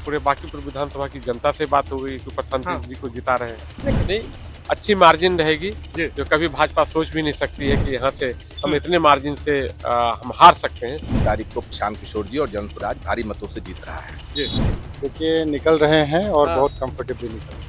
पूरे बांकीपुर विधानसभा की जनता से बात हो गई कि प्रशांत जी को जिता रहे हैं। नहीं, अच्छी मार्जिन रहेगी जो कभी भाजपा सोच भी नहीं सकती है कि यहाँ से हम इतने मार्जिन से हम हार सकते हैं। तारीख को प्रशांत किशोर जी और जनसुराज भारी मतों से जीत रहा है। देखिए निकल रहे हैं और बहुत कंफर्टेबली निकल रहे हैं।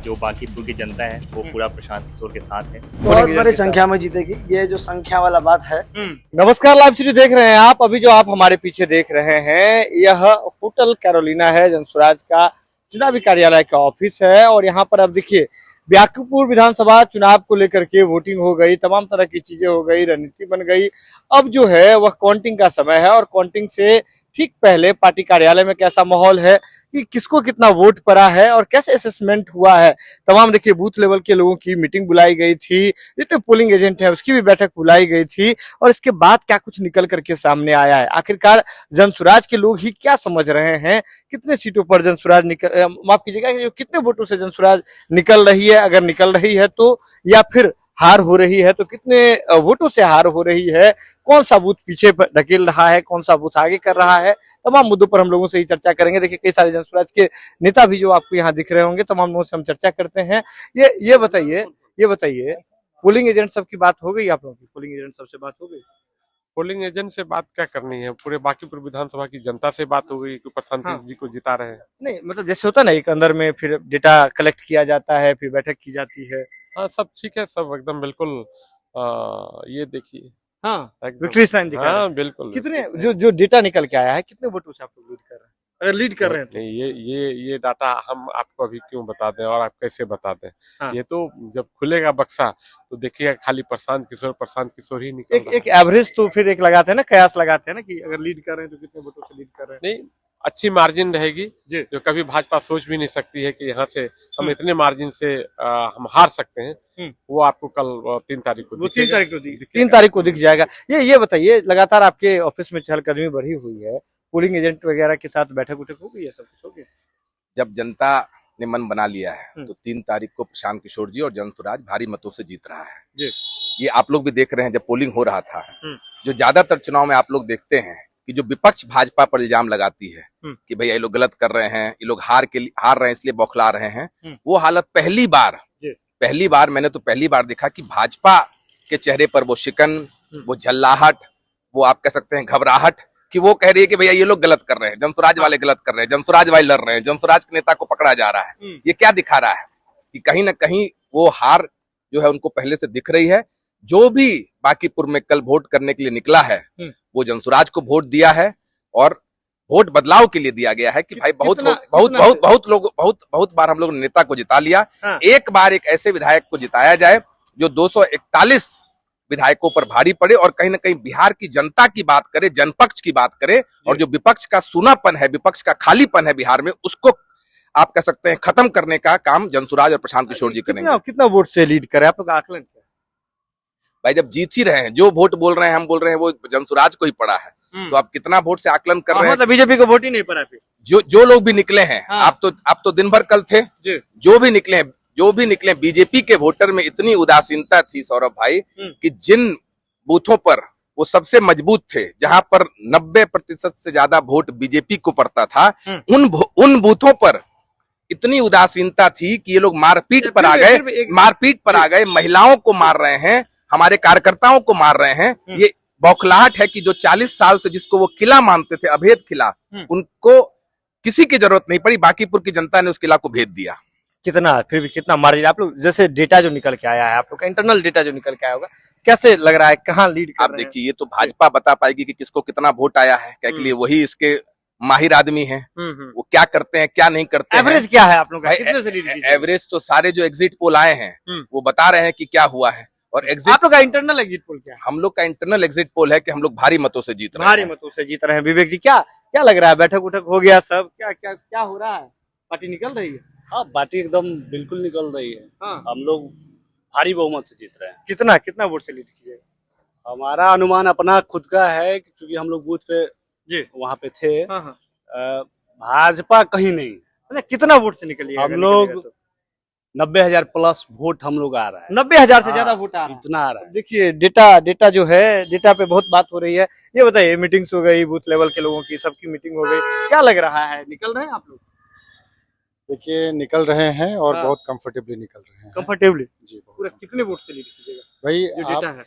जो बांकीपुर की जनता है वो पूरा प्रशांत किशोर के साथ है। बहुत बड़ी संख्या में जीतेगी, ये जो संख्या वाला बात है। नमस्कार, लाइव स्ट्रीम देख रहे हैं आप। अभी जो आप हमारे पीछे देख रहे हैं यह होटल कैरोलिना है, जनसुराज का चुनावी कार्यालय का ऑफिस है। और यहाँ पर अब देखिए बांकीपुर विधानसभा चुनाव को लेकर के वोटिंग हो गई, तमाम तरह की चीजें हो गई, रणनीति बन गई। अब जो है वह काउंटिंग का समय है और काउंटिंग से ठीक पहले पार्टी कार्यालय में कैसा माहौल है कि किसको कितना वोट पड़ा है और कैसे असेसमेंट हुआ है। तमाम देखिए बूथ लेवल के लोगों की मीटिंग बुलाई गई थी, जितने पोलिंग एजेंट है उसकी भी बैठक बुलाई गई थी। और इसके बाद क्या कुछ निकल करके सामने आया है, आखिरकार जनसुराज के लोग ही क्या समझ रहे हैं, कितने सीटों पर जनसुराज माफ कीजिएगा, कितने वोटों से जनसुराज निकल रही है, अगर निकल रही है तो, या फिर हार हो रही है तो कितने वोटों से हार हो रही है, कौन सा बूथ पीछे ढकेल रहा है, कौन सा बूथ आगे कर रहा है। तमाम मुद्दों पर हम लोगों से ही चर्चा करेंगे। देखिए कई सारे जनसुराज के नेता भी जो आपको यहाँ दिख रहे होंगे, तमाम लोगों से हम चर्चा करते हैं। ये बताइए पोलिंग एजेंट सब की बात हो गई, आप लोगों की पोलिंग एजेंट सबसे बात हो गई? पोलिंग एजेंट से बात क्या करनी है, पूरे बांकीपुर विधानसभा की जनता से बात हो गई कि प्रशांत जी को जिता रहे हैं। नहीं मतलब जैसे होता है ना, एक अंदर में फिर डेटा कलेक्ट किया जाता है, फिर बैठक की जाती है। हाँ, सब ठीक है, सब एकदम बिल्कुल। ये देखिए, हाँ विक्ट्री साइन दिखा रहा है। हाँ बिल्कुल। कितने जो डेटा निकल के आया है, कितने वोटों से आप लोग लीड कर रहे हैं, अगर लीड कर रहे हैं तो? नहीं, ये डाटा हम आपको अभी क्यों बता दें और आप कैसे बता दें। हाँ। ये तो जब खुलेगा बक्सा तो देखिएगा खाली प्रशांत किशोर ही निकल रहा है। एक एवरेज तो फिर एक लगाते हैं ना, कयास लगाते हैं ना कि अगर लीड कर रहे हैं तो कितने वोटों से लीड कर रहे हैं। नहीं, अच्छी मार्जिन रहेगी जो कभी भाजपा सोच भी नहीं सकती है कि यहाँ से हम इतने मार्जिन से हम हार सकते हैं। वो आपको कल 3 तारीख को 3 तारीख को दिख जाएगा। ये बताइए, लगातार आपके ऑफिस में चहलकदमी बढ़ी हुई है, पोलिंग एजेंट वगैरह के साथ बैठक उठक हो गई है, सब कुछ हो गया? जब जनता ने मन बना लिया है तो 3 तारीख को प्रशांत किशोर जी और जनसुराज भारी मतों से जीत रहा है। ये आप लोग भी देख रहे हैं, जब पोलिंग हो रहा था, जो ज्यादातर चुनाव में आप लोग देखते हैं कि जो विपक्ष भाजपा पर इल्जाम लगाती है कि भैया ये लोग गलत कर रहे हैं, ये लोग हार रहे हैं इसलिए बौखला रहे हैं, वो हालत पहली बार मैंने तो पहली बार देखा कि भाजपा के चेहरे पर वो शिकन, वो झल्लाहट, वो आप कह सकते हैं घबराहट, कि वो कह रही है कि भैया ये लोग गलत कर रहे हैं, जनसुराज वाले गलत कर रहे हैं, जनसुराज वाले लड़ रहे हैं, जनसुराज के नेता को पकड़ा जा रहा है। ये क्या दिखा रहा है कि कहीं ना कहीं वो हार जो है उनको पहले से दिख रही है। जो भी बांकीपुर में कल वोट करने के लिए निकला है वो जनसुराज को वोट दिया है और वोट बदलाव के लिए दिया गया है कि भाई बहुत बार हम लोग नेता को जिता लिया, एक बार एक ऐसे विधायक को जिताया जाए जो 241 विधायकों पर भारी पड़े और कहीं ना कहीं बिहार की जनता की बात करे, जनपक्ष की बात करे, और जो विपक्ष का सूनापन है, विपक्ष का खालीपन है बिहार में, उसको आप कह सकते हैं खत्म करने का काम जनसुराज और प्रशांत किशोर जी करेंगे। कितना वोट से लीड करे, आप लोग आकलन क्या? भाई जब जीत ही रहे हैं, जो वोट बोल रहे हैं हम बोल रहे हैं वो जनसुराज को ही पड़ा है, तो आप कितना वोट से आकलन कर रहे हैं? मतलब बीजेपी को वोट ही नहीं पड़ा फिर। जो लोग भी निकले हैं, आप तो दिन भर कल थे, जो भी निकले बीजेपी के वोटर में इतनी उदासीनता थी सौरभ भाई कि जिन बूथों पर वो सबसे मजबूत थे, जहां पर 90% से ज्यादा वोट बीजेपी को पड़ता था, उन बूथों पर इतनी उदासीनता थी कि ये लोग मारपीट पर आ गए, महिलाओं को मार रहे हैं, हमारे कार्यकर्ताओं को मार रहे हैं। ये बौखलाहट है कि जो 40 साल से जिसको वो किला मानते थे, अभेद किला, उनको किसी की जरूरत नहीं पड़ी, बांकीपुर की जनता ने उस किला को भेद दिया। फिर भी कितना मार्जिन आप लोग, जैसे डेटा जो निकल के आया है, आप लोग का इंटरनल डेटा जो निकल के आया होगा, कैसे लग रहा है, कहाँ लीड कर आप रहे हैं? देखिए, ये तो भाजपा बता पाएगी कि किसको कितना वोट आया है, क्या के लिए वही इसके माहिर आदमी है, वो क्या करते हैं क्या नहीं करते हैं। एवरेज क्या है आप लोग का, कितने से लीड? एवरेज तो सारे जो एग्जिट पोल आए हैं वो बता रहे हैं कि क्या हुआ है। और आप लोग का इंटरनल एग्जिट पोल क्या है? हम लोग का इंटरनल एग्जिट पोल है कि हम लोग भारी मतों से जीत रहे हैं। विवेक जी, क्या लग रहा है, बैठक उठक हो गया सब, क्या हो रहा है, पार्टी निकल रही है? हाँ, पार्टी एकदम बिल्कुल निकल रही है। हम लोग भारी बहुमत से जीत रहे हैं। कितना वोट से लीड कीजिए? हमारा अनुमान अपना खुद का है, क्योंकि हम लोग बूथ पे वहाँ पे थे। भाजपा कहीं नहीं। कितना वोट से निकलिए? हम लोग 90,000 प्लस वोट हम लोग आ रहा है। 90,000 से ज्यादा वोट आ रहा है, इतना आ रहा है। देखिए डेटा जो है, डेटा पे बहुत बात हो रही है। ये बताइए, मीटिंग्स हो गई, बूथ लेवल के लोगों की सबकी मीटिंग हो गई, क्या लग रहा है, निकल रहे हैं आप लोग? देखिए निकल रहे हैं और हाँ। बहुत कंफर्टेबली निकल रहे हैं। कंफर्टेबली जी बहुत। पूरा कितने वोट से लीड कीजिएगा भाई जो आप डेटा है?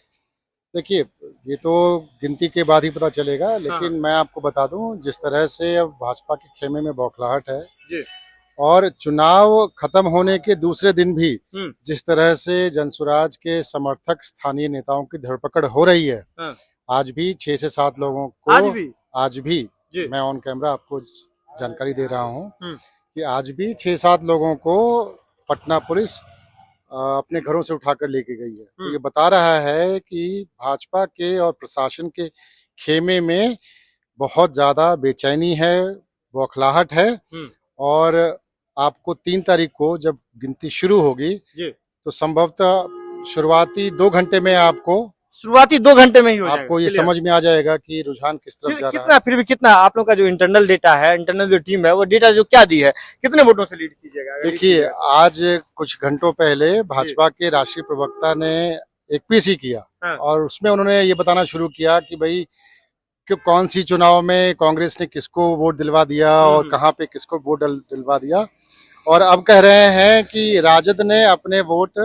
देखिए, ये तो गिनती के बाद ही पता चलेगा, लेकिन मैं आपको बता दूं जिस तरह से अब भाजपा के खेमे में बौखलाहट है जी। और चुनाव खत्म होने के दूसरे दिन भी हम्म। जिस तरह से जनसुराज के समर्थक स्थानीय नेताओं की धरपकड़ हो रही है, हाँ। आज भी 6 से 7 लोगों को आज भी जी। मैं ऑन कैमरा आपको जानकारी दे रहा हूं हम्म। कि आज भी 6-7 लोगों को पटना पुलिस अपने घरों से उठाकर लेके गई है। तो ये बता रहा है कि भाजपा के और प्रशासन के खेमे में बहुत ज्यादा बेचैनी है, बौखलाहट है और आपको 3 तारीख को जब गिनती शुरू होगी तो संभवतः शुरुआती 2 घंटे में शुरुआती 2 घंटे में ही हो जाएगा। आपको ये समझ में आ जाएगा कि रुझान किस तरफ जा रहा कितना फिर भी कितना आप लोग का जो इंटरनल डेटा है, इंटरनल जो टीम है वो डेटा जो क्या दी है, कितने वोटों से लीड कीजिएगा? है। देखिए आज कुछ घंटों पहले भाजपा के राष्ट्रीय प्रवक्ता ने एक पीसी किया और उसमें उन्होंने ये बताना शुरू किया कि भाई कि कौन सी चुनाव में कांग्रेस ने किसको वोट दिलवा दिया और कहाँ पे किसको वोट दिलवा दिया, और अब कह रहे हैं कि राजद ने अपने वोट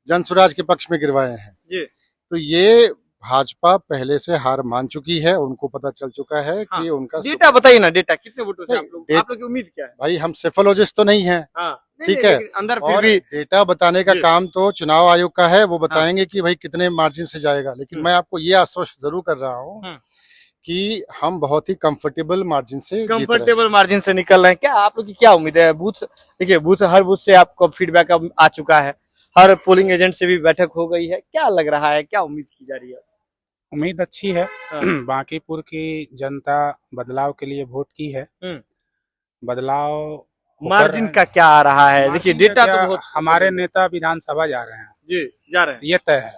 जनसुराज के पक्ष में गिरवाए हैं। तो ये भाजपा पहले से हार मान चुकी है, उनको पता चल चुका है कि उनका डेटा बताइए ना, डेटा कितने वोटों से आप लोग की उम्मीद क्या है? भाई हम सेफोलॉजिस्ट तो नहीं है, ठीक है, अंदर फिर और भी डेटा बताने का काम तो चुनाव आयोग का है, वो बताएंगे कि भाई कितने मार्जिन से जाएगा। लेकिन मैं आपको ये आश्वस्त जरूर कर रहा हूँ कि हम बहुत ही कंफर्टेबल मार्जिन से निकल रहे हैं। क्या आप लोग की क्या उम्मीद है? बूथ देखिए, हर बूथ से आपको फीडबैक अब आ चुका है, हर पोलिंग एजेंट से भी बैठक हो गई है, क्या लग रहा है, क्या उम्मीद की जा रही है? उम्मीद अच्छी है। बांकीपुर की जनता बदलाव के लिए वोट की है। बदलाव मार्जिन का क्या आ रहा है? देखिए डेटा तो बहुत, हमारे नेता विधानसभा जा रहे हैं जी जा रहे हैं,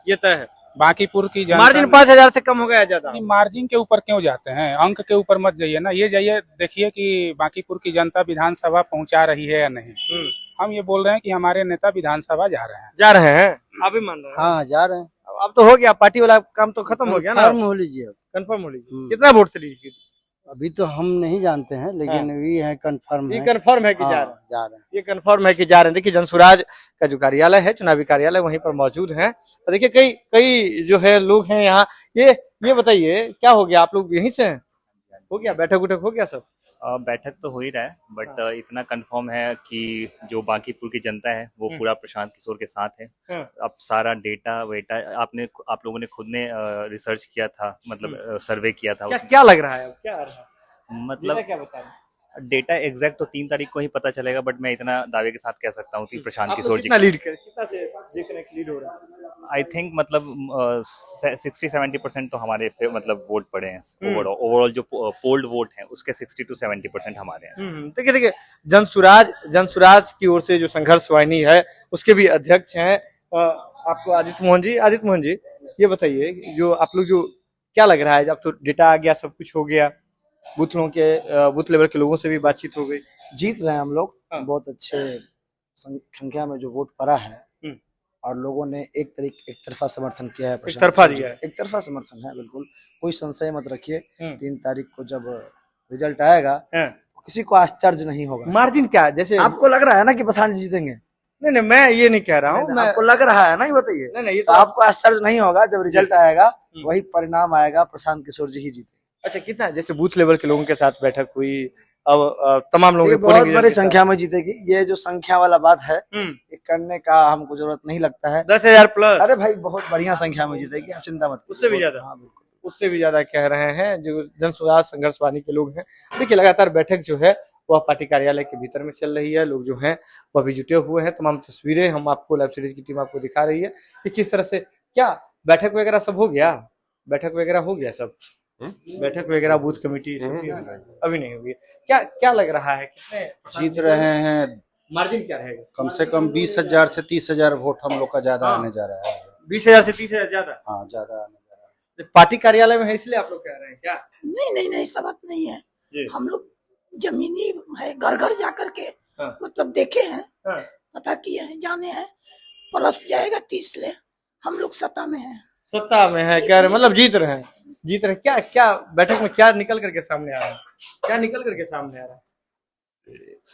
ये तय है। बांकीपुर की जनता मार्जिन 5,000 से कम हो गया ज्यादा। मार्जिन के ऊपर क्यों जाते हैं, अंक के ऊपर मत जाइए ना, ये जाइए देखिए कि बांकीपुर की जनता विधानसभा पहुंचा रही है या नहीं। हम ये बोल रहे हैं कि हमारे नेता विधानसभा जा रहे हैं। आप भी मान रहे हैं? हाँ जा रहे हैं। अब तो हो गया, पार्टी वाला काम तो खत्म हो गया ना, कंफर्म हो लीजिए, कंफर्म हो लीजिए। कितना वोट से लीजिए? अभी तो हम नहीं जानते हैं, लेकिन ये है कंफर्म है, ये कंफर्म है कि जा रहे हैं, ये कंफर्म है कि जा रहे हैं। देखिए जनसुराज का जो कार्यालय है, चुनावी कार्यालय, वहीं पर मौजूद है। तो देखिए कई जो है लोग हैं यहाँ। ये बताइए क्या हो गया, आप लोग यहीं से हैं? हो गया बैठक उठक हो गया सब? बैठक तो हो ही रहा है, बट इतना कंफर्म है कि जो बांकीपुर की जनता है वो पूरा प्रशांत किशोर के साथ है। अब सारा डेटा वेटा आप लोगों ने खुद ने रिसर्च किया था, मतलब सर्वे किया था। क्या लग रहा है, क्या आ रहा है? मतलब क्या बता रहे हैं? डेटा एग्जैक्ट तो 3 तारीख को ही पता चलेगा, बट मैं इतना दावे के साथ कह सकता हूँ कि प्रशांत किशोर जी लीड कर, कितना से देख रहे हैं लीड हो रहा है? आई थिंक मतलब 60-70% तो हमारे मतलब वोट पड़े हैं। ओवरऑल जो पोल्ड वोट है उसके 60 to 70% हमारे हैं। देखिए जनसुराज की ओर से जो संघर्ष वाहिनी है उसके भी अध्यक्ष हैं आपको आदित्य मोहन जी, ये बताइए जो आप लोग जो क्या लग रहा है, जब तो डेटा आ गया, सब कुछ हो गया, बूथ लेवल के लोगों से भी बातचीत हो गई, जीत रहे हैं हम लोग, बहुत अच्छे संख्या में जो वोट पड़ा है और लोगों ने एक तरफा समर्थन किया है, एक तरफा दिया है, एक तरफा समर्थन है, बिल्कुल कोई संशय मत रखिए। 3 तारीख को जब रिजल्ट आएगा तो किसी को आश्चर्य नहीं होगा। मार्जिन क्या है? जैसे आपको लग रहा है ना कि प्रधान जी जीतेंगे? नहीं मैं ये नहीं कह रहा हूँ, आपको लग रहा है ना, ये बताइए। नहीं, ये तो आपको आश्चर्य नहीं होगा, जब रिजल्ट आएगा वही परिणाम आएगा, प्रशांत किशोर जी ही जीते। अच्छा, कितना जैसे बूथ लेवल के लोगों के साथ बैठक हुई, अब तमाम लोग बहुत बड़ी संख्या में जीतेगी। ये जो संख्या वाला बात है, ये करने का हमको जरूरत नहीं लगता है। 10,000 प्लस, अरे भाई बहुत बढ़िया संख्या में जीतेगी, आप चिंता मत, उससे भी ज्यादा। हाँ बिल्कुल, उससे भी ज्यादा कह रहे हैं जो जनसुराज संघर्ष वाहिनी के लोग हैं। देखिए लगातार बैठक जो है वह पार्टी कार्यालय के भीतर में चल रही है, लोग जो हैं वह भी जुटे हुए हैं। तमाम तस्वीरें हम आपको लाइव सीरीज की टीम आपको दिखा रही है कि किस तरह से क्या बैठक वगैरह सब हो गया, सब बैठक वगैरह बूथ कमेटी अभी नहीं हुई। क्या लग रहा है, कितने जीत रहे हैं? मार्जिन क्या रहेगा? कम से कम 20,000 से 30,000 वोट हम लोग का ज्यादा आने जा रहा है। 20,000 से 30,000 ज्यादा? हाँ ज्यादा आने जा रहा है। पार्टी कार्यालय में है इसलिए आप लोग कह रहे हैं क्या? नहीं ऐसा बात नहीं है। हम लोग जमीनी है, घर घर जाकर के मतलब देखे हैं, पता किए हैं, जाने हैं, प्लस जाएगा 30 ले। हम लोग सत्ता में है कह रहे, मतलब जीत रहे हैं। क्या बैठक में क्या निकल करके सामने आ रहा है?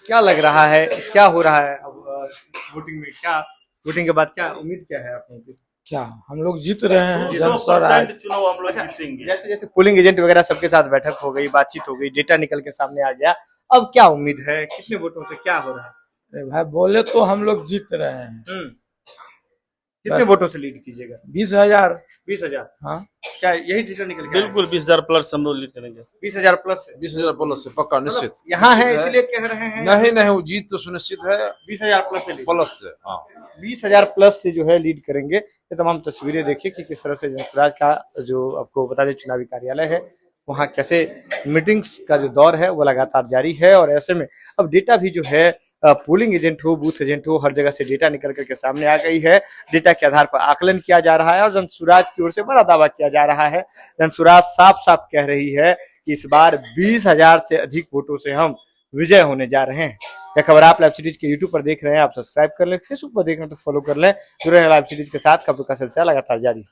क्या लग रहा है, क्या हो रहा है अब वोटिंग में? क्या वोटिंग के बाद क्या उम्मीद क्या है आप लोगों की? क्या हम लोग जीत रहे हैं? 100% चुनाव हम लोग जीतेंगे। जैसे जैसे पोलिंग एजेंट वगैरह सबके साथ बैठक हो गई, बातचीत हो गई, डेटा निकल के सामने आ गया, अब क्या उम्मीद है, कितने वोटों से क्या हो रहा है? अरे भाई बोले तो हम लोग जीत रहे हैं। कितने बस। वोटों से लीड कीजिएगा? 20,000। 20,000। हाँ क्या यही डेटा निकल के बिल्कुल 20,000 प्लस हम लोग लीड करेंगे। 20,000 प्लस? 20,000 प्लस से पक्का निश्चित। मतलब यहाँ है इसलिए कह रहे हैं? नहीं वो जीत तो सुनिश्चित है। 20,000 प्लस से प्लस से, हाँ 20,000 प्लस से जो है लीड करेंगे। ये तमाम तस्वीरें देखिए कि किस तरह से जनसुराज का जो आपको बता दें चुनावी कार्यालय है वहाँ कैसे मीटिंग्स का जो दौर है वो लगातार जारी है। और ऐसे में अब डेटा भी जो है पोलिंग एजेंट हो, बूथ एजेंट हो, हर जगह से डेटा निकल करके सामने आ गई है। डेटा के आधार पर आकलन किया जा रहा है और जनसुराज की ओर से बड़ा दावा किया जा रहा है। जनसुराज साफ साफ कह रही है कि इस बार 20,000 से अधिक वोटों से हम विजय होने जा रहे हैं। यह खबर आप लाइव सीरीज के यूट्यूब पर देख रहे हैं, आप सब्सक्राइब कर लें, फेसबुक पर देख रहे हैं तो फॉलो कर लें। जुड़े हैं लाइव सीरीज के साथ, खबरों का सिलसिला लगातार जारी है।